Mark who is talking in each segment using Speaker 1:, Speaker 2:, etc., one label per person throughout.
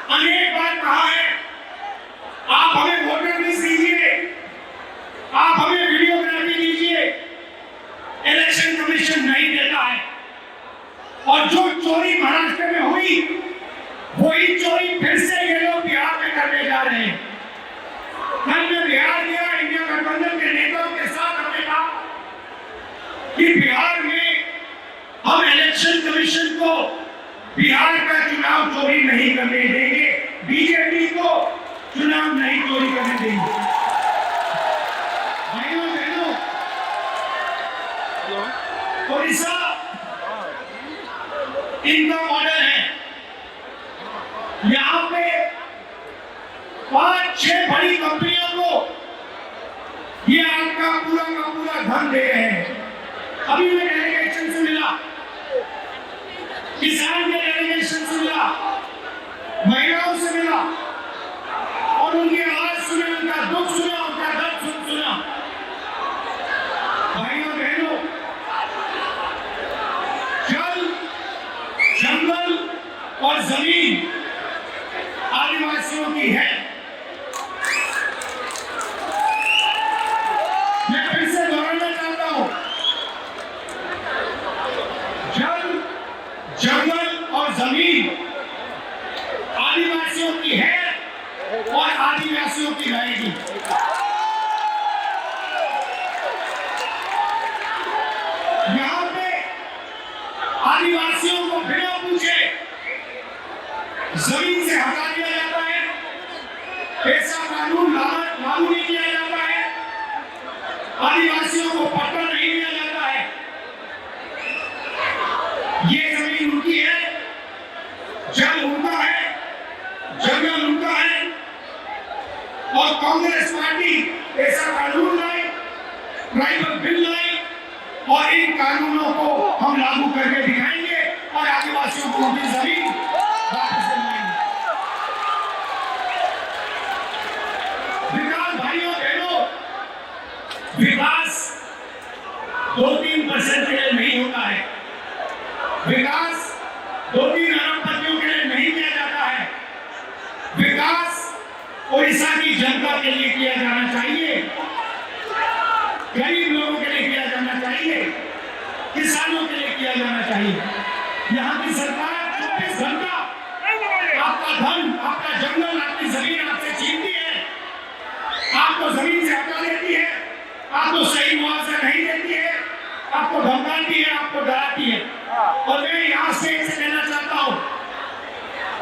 Speaker 1: अनेक बार कहा है, आप हमें वोटर लिस्ट दीजिए, आप हमें वीडियोग्राफी दीजिए। इलेक्शन कमीशन नहीं देता है और जो चोरी महाराष्ट्र में हुई वही चोरी फिर से ये लोग बिहार में करने जा रहे हैं। हमने बिहार गया, इंडिया गठबंधन के नेताओं के साथ हमने कहा कि बिहार में हम इलेक्शन कमीशन को बिहार का चुनाव चोरी नहीं करने देंगे, बीजेपी को चुनाव नहीं चोरी करने देंगे। भाइयों बहनों, ओडिशा इनका मॉडल है। यहाँ पे 5-6 बड़ी कंपनियों को ये आपका पूरा का पूरा धन दे रहे हैं। अभी मैं डेलीगेशन से मिला, किसान के डेलीगेशन से मिला, महिलाओं से मिला और उनकी आवाज सुने, उनका दुख सुना, उनका दर्द सुना। भाइयों बहनों, जल, जंगल और जमीन आदिवासियों की है। मैं फिर से दोहराना चाहता हूं, जल, जंगल और जमीन आदिवासियों की है और आदिवासियों की रहेगी। यहां पे आदिवासियों को बिना पूछे जमीन से हटा दिया जाता है, ऐसा कानून लागू नहीं किया जाता है, आदिवासियों को पट्टा नहीं दिया जाता है। ये जमीन उनकी है, जल उनका है, जंगल उनका है और कांग्रेस पार्टी ऐसा कानून लाई, ट्राइबल बिल लाई और इन कानूनों को हम लागू करके दिखाएंगे और आदिवासियों को उनकी जमीन वापस दिलाएंगे। विकास भाइयों बहनों, विकास 2-3% के लिए नहीं होता है, विकास 2-3 अरबपतियों के लिए नहीं किया जाता है। विकास ओडिशा की जनता के लिए किया जाना चाहिए, गरीब लोगों के लिए किया जाना चाहिए, किसानों के लिए किया जाना चाहिए। यहाँ की सरकार 24 घंटा आपका धन, आपका जंगल, आपकी जमीन आपसे छीनती है, आपको जमीन से हटा देती है, आपको सही मुआवजा नहीं देती है, आपको धमकाती है, आपको डराती है। और मैं यहाँ से कहना चाहता हूँ,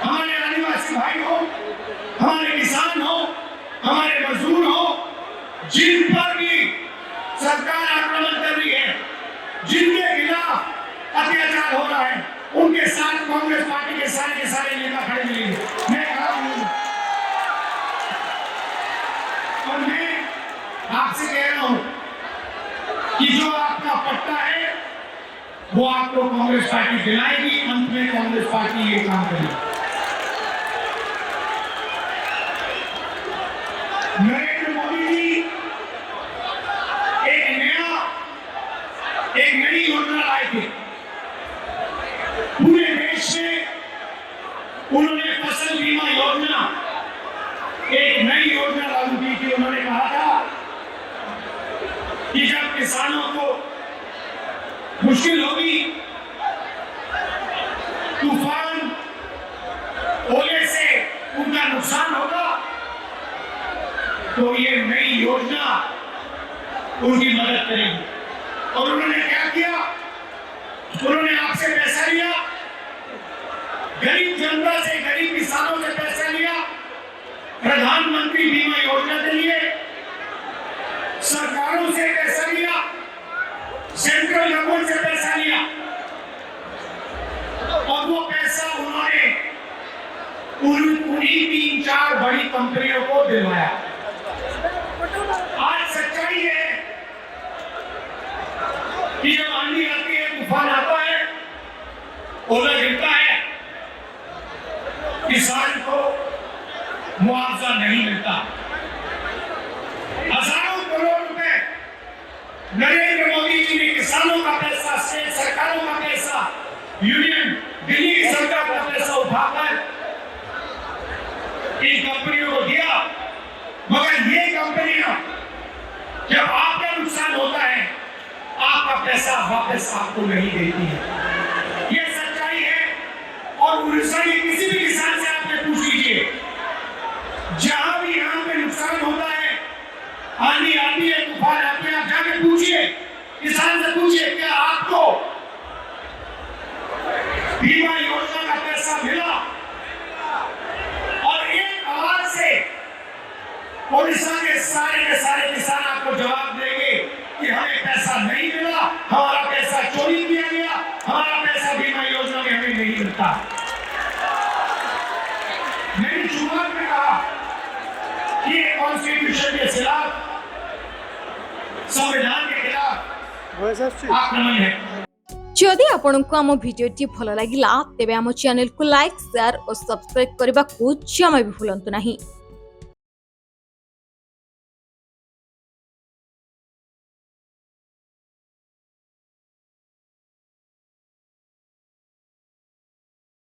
Speaker 1: हमारे आदिवासी भाई हो, हमारे किसान हो, हमारे मजदूर हो, जिन पर भी सरकार आक्रमण कर रही है, जिनके खिलाफ अत्याचार हो रहा है, उनके साथ कांग्रेस पार्टी के सारे नेता खड़े मिलेंगे। मैं खड़ा हूं और मैं आपसे कह रहा हूं कि जो आपका पट्टा है वो आपको कांग्रेस पार्टी दिलाएगी। अंत में कांग्रेस पार्टी ये काम करेगी। नरेंद्र मोदी जी एक नई योजना लाए थे पूरे देश में। उन्होंने फसल बीमा योजना, एक नई योजना लागू की थी। उन्होंने कहा था कि जब किसानों को मुश्किल होगी, तूफान, ओले से उनका नुकसान होगा, तो ये नई योजना उनकी मदद करेगी। और उन्होंने क्या किया? उन्होंने आपसे पैसा लिया, गरीब जनता से, गरीब किसानों से पैसा लिया, प्रधानमंत्री बीमा योजना के लिए सरकारों से पैसा लिया, सेंट्रल गवर्नमेंट से पैसा लिया और वो पैसा उन्होंने उन्हीं 3-4 बड़ी कंपनियों को दिलवाया। आज सच्चाई है कि जब आंधी आती है, तूफान आता है, ओला गिरता है, किसान को मुआवजा नहीं मिलता। हजारों करोड़ रुपए नरेंद्र मोदी जी ने किसानों का पैसा, स्टेट सरकारों का पैसा, यूनियन दिल्ली की सरकार का पैसा उठाकर इन कंपनियों को दिया, मगर ये कंपनियां जब आपका नुकसान होता है आपका पैसा वापस आपको नहीं देती है। ये सच्चाई है। और उड़ीसा के किसी भी किसान से आपने पूछ लीजिए, जहां भी यहाँ पे नुकसान होता है, आंधी आती है, तूफान आते हैं, आप जाके पूछिए, किसान से पूछिए क्या आपको बीमा योजना का पैसा मिला? और एक आवाज से उड़ीसा के सारे किसान आपको जवाब देंगे कि हमें पैसा नहीं मिला, हमारा पैसा चोरी किया गया, हमारा पैसा बीमा योजना में हमें नहीं मिलता। मैंने शुरुआत में कहा कि ये कॉन्स्टिट्यूशन के खिलाफ, संविधान के खिलाफ आक्रमण है।
Speaker 2: जदि आपंक आम भिडी भल लगा तेब आम चैनल को लाइक, शेयर और सब्सक्राइब करने को जमा भी भूलु नहीं।